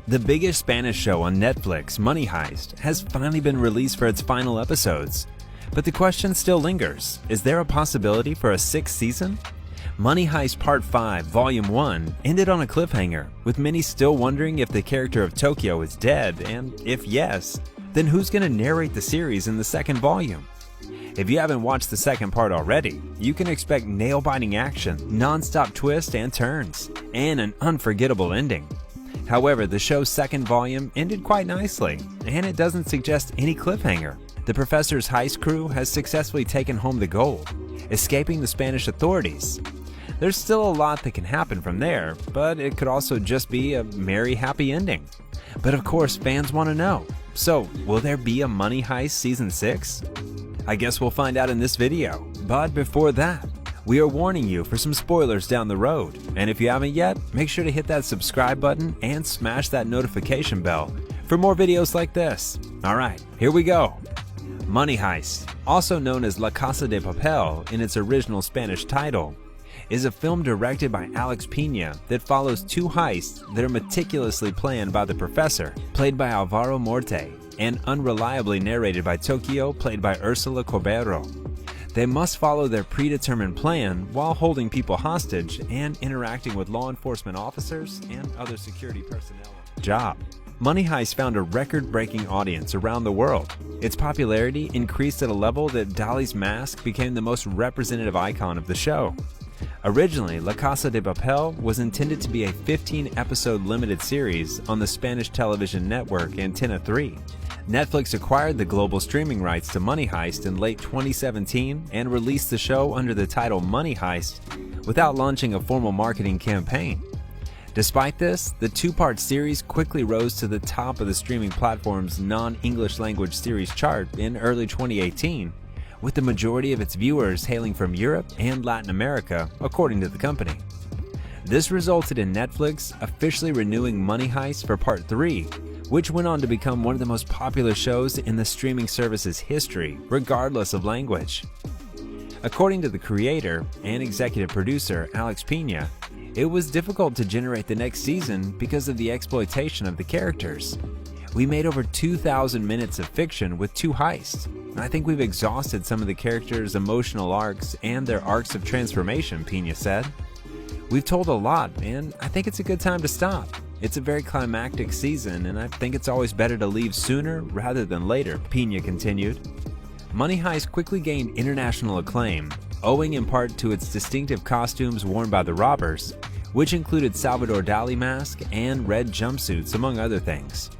The biggest Spanish show on Netflix, Money Heist, has finally been released for its final episodes. But the question still lingers, is there a possibility for a sixth season? Money Heist Part 5, Volume 1 ended on a cliffhanger, with many still wondering if the character of Tokyo is dead, and if yes, then who's going to narrate the series in the second volume? If you haven't watched the second part already, you can expect nail-biting action, non-stop twists and turns, and an unforgettable ending. However, the show's second volume ended quite nicely, and it doesn't suggest any cliffhanger. The professor's heist crew has successfully taken home the gold, escaping the Spanish authorities. There's still a lot that can happen from there, but it could also just be a merry, happy ending. But of course, fans want to know. So, will there be a Money Heist Season 6? I guess we'll find out in this video. But before that, we are warning you for some spoilers down the road. And if you haven't yet, make sure to hit that subscribe button and smash that notification bell for more videos like this. Alright, here we go. Money Heist, also known as La Casa de Papel in its original Spanish title, is a film directed by Alex Pina that follows two heists that are meticulously planned by the professor, played by Alvaro Morte, and unreliably narrated by Tokyo, played by Ursula Corbero. They must follow their predetermined plan while holding people hostage and interacting with law enforcement officers and other security personnel. Job. Money Heist found a record-breaking audience around the world. Its popularity increased at a level that Dali's mask became the most representative icon of the show. Originally, La Casa de Papel was intended to be a 15-episode limited series on the Spanish television network Antena 3. Netflix acquired the global streaming rights to Money Heist in late 2017 and released the show under the title Money Heist without launching a formal marketing campaign. Despite this, the two-part series quickly rose to the top of the streaming platform's non-English language series chart in early 2018, with the majority of its viewers hailing from Europe and Latin America, according to the company. This resulted in Netflix officially renewing Money Heist for Part 3, which went on to become one of the most popular shows in the streaming service's history, regardless of language. According to the creator and executive producer Alex Pina, it was difficult to generate the next season because of the exploitation of the characters. We made over 2,000 minutes of fiction with two heists. I think we've exhausted some of the characters' emotional arcs and their arcs of transformation, Pina said. We've told a lot, and I think it's a good time to stop. It's a very climactic season, and I think it's always better to leave sooner rather than later, Pina continued. Money Heist quickly gained international acclaim, owing in part to its distinctive costumes worn by the robbers, which included Salvador Dali mask and red jumpsuits, among other things.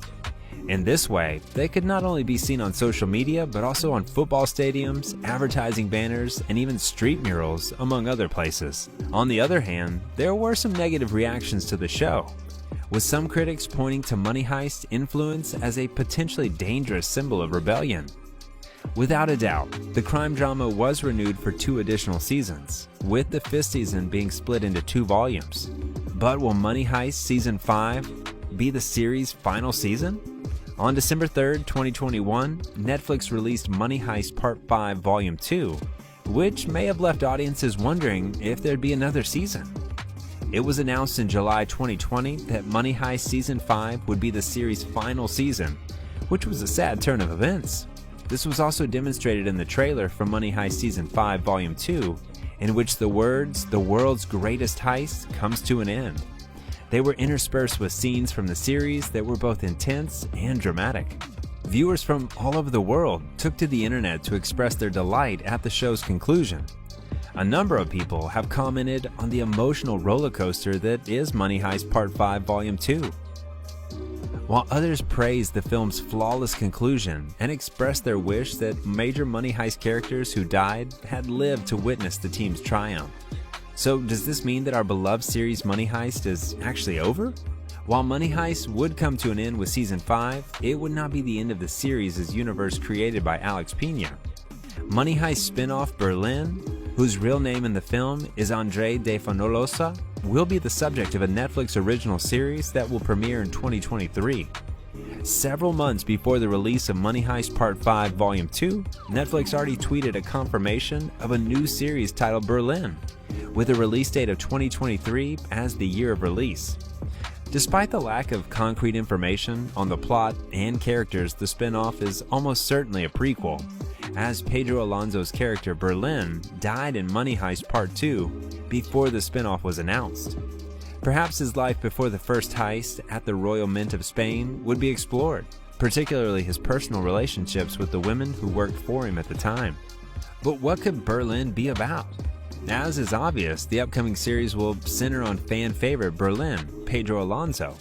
In this way, they could not only be seen on social media, but also on football stadiums, advertising banners, and even street murals, among other places. On the other hand, there were some negative reactions to the show, with some critics pointing to Money Heist's influence as a potentially dangerous symbol of rebellion. Without a doubt, the crime drama was renewed for 2 additional seasons, with the 5th season being split into 2 volumes. But will Money Heist Season 5 be the series' final season? On December 3rd, 2021, Netflix released Money Heist Part 5 Volume 2, which may have left audiences wondering if there'd be another season. It was announced in July 2020 that Money Heist Season 5 would be the series' final season, which was a sad turn of events. This was also demonstrated in the trailer for Money Heist Season 5 Volume 2, in which the words, "The world's greatest heist," comes to an end. They were interspersed with scenes from the series that were both intense and dramatic. Viewers from all over the world took to the internet to express their delight at the show's conclusion. A number of people have commented on the emotional roller coaster that is Money Heist Part 5 Volume 2. While others praised the film's flawless conclusion and expressed their wish that major Money Heist characters who died had lived to witness the team's triumph. So does this mean that our beloved series Money Heist is actually over? While Money Heist would come to an end with Season 5, it would not be the end of the series' universe created by Alex Pina. Money Heist spin-off Berlin, whose real name in the film is Andre de Fanolosa, will be the subject of a Netflix original series that will premiere in 2023. Several months before the release of Money Heist Part 5 Volume 2, Netflix already tweeted a confirmation of a new series titled Berlin, with a release date of 2023 as the year of release. Despite the lack of concrete information on the plot and characters, the spin-off is almost certainly a prequel, as Pedro Alonso's character Berlin died in Money Heist Part 2 before the spin-off was announced. Perhaps his life before the first heist at the Royal Mint of Spain would be explored, particularly his personal relationships with the women who worked for him at the time. But what could Berlin be about? As is obvious, the upcoming series will center on fan favorite Berlin, Pedro Alonso,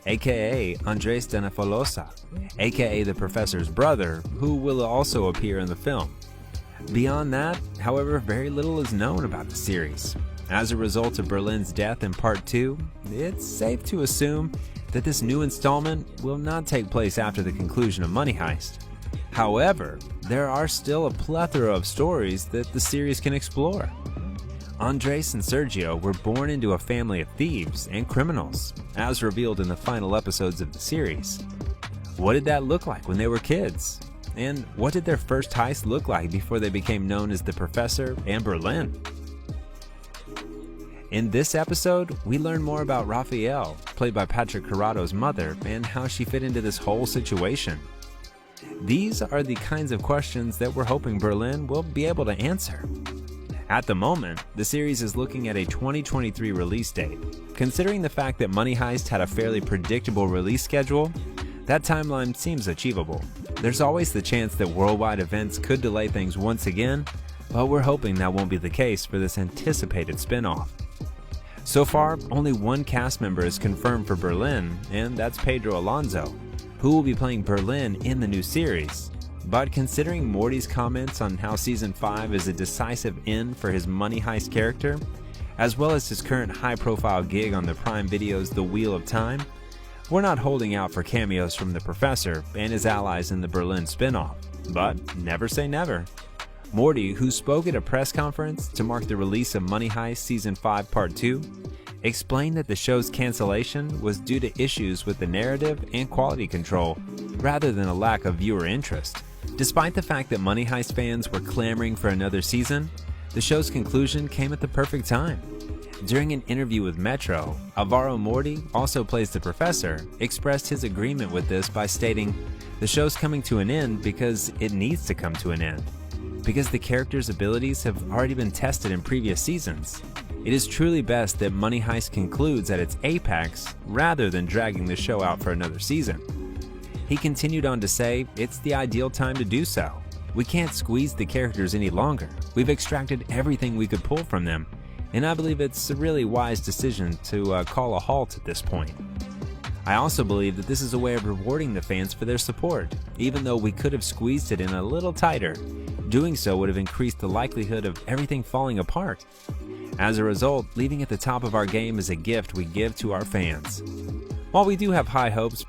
aka Andres de Nafolosa, aka the Professor's brother, who will also appear in the film. Beyond that, however, very little is known about the series. As a result of Berlin's death in Part 2, it's safe to assume that this new installment will not take place after the conclusion of Money Heist. However, there are still a plethora of stories that the series can explore. Andres and Sergio were born into a family of thieves and criminals, as revealed in the final episodes of the series. What did that look like when they were kids? And what did their first heist look like before they became known as the Professor and Berlin? In this episode, we learn more about Rafael, played by Patrick Corrado's mother, and how she fit into this whole situation. These are the kinds of questions that we're hoping Berlin will be able to answer. At the moment, the series is looking at a 2023 release date. Considering the fact that Money Heist had a fairly predictable release schedule, that timeline seems achievable. There's always the chance that worldwide events could delay things once again, but we're hoping that won't be the case for this anticipated spin-off. So far, only one cast member is confirmed for Berlin, and that's Pedro Alonso, who will be playing Berlin in the new series. But considering Morty's comments on how Season 5 is a decisive end for his Money Heist character, as well as his current high-profile gig on the Prime Video's The Wheel of Time, we're not holding out for cameos from the Professor and his allies in the Berlin spin-off. But never say never. Morty, who spoke at a press conference to mark the release of Money Heist Season 5 Part 2, explained that the show's cancellation was due to issues with the narrative and quality control, rather than a lack of viewer interest. Despite the fact that Money Heist fans were clamoring for another season, the show's conclusion came at the perfect time. During an interview with Metro, Alvaro Morty, also plays the Professor, expressed his agreement with this by stating, "The show's coming to an end because it needs to come to an end. Because the character's abilities have already been tested in previous seasons. It is truly best that Money Heist concludes at its apex rather than dragging the show out for another season." He continued on to say, "It's the ideal time to do so. We can't squeeze the characters any longer. We've extracted everything we could pull from them, and I believe it's a really wise decision to call a halt at this point. I also believe that this is a way of rewarding the fans for their support. Even though we could have squeezed it in a little tighter, doing so would have increased the likelihood of everything falling apart. As a result, leaving at the top of our game is a gift we give to our fans." While we do have high hopes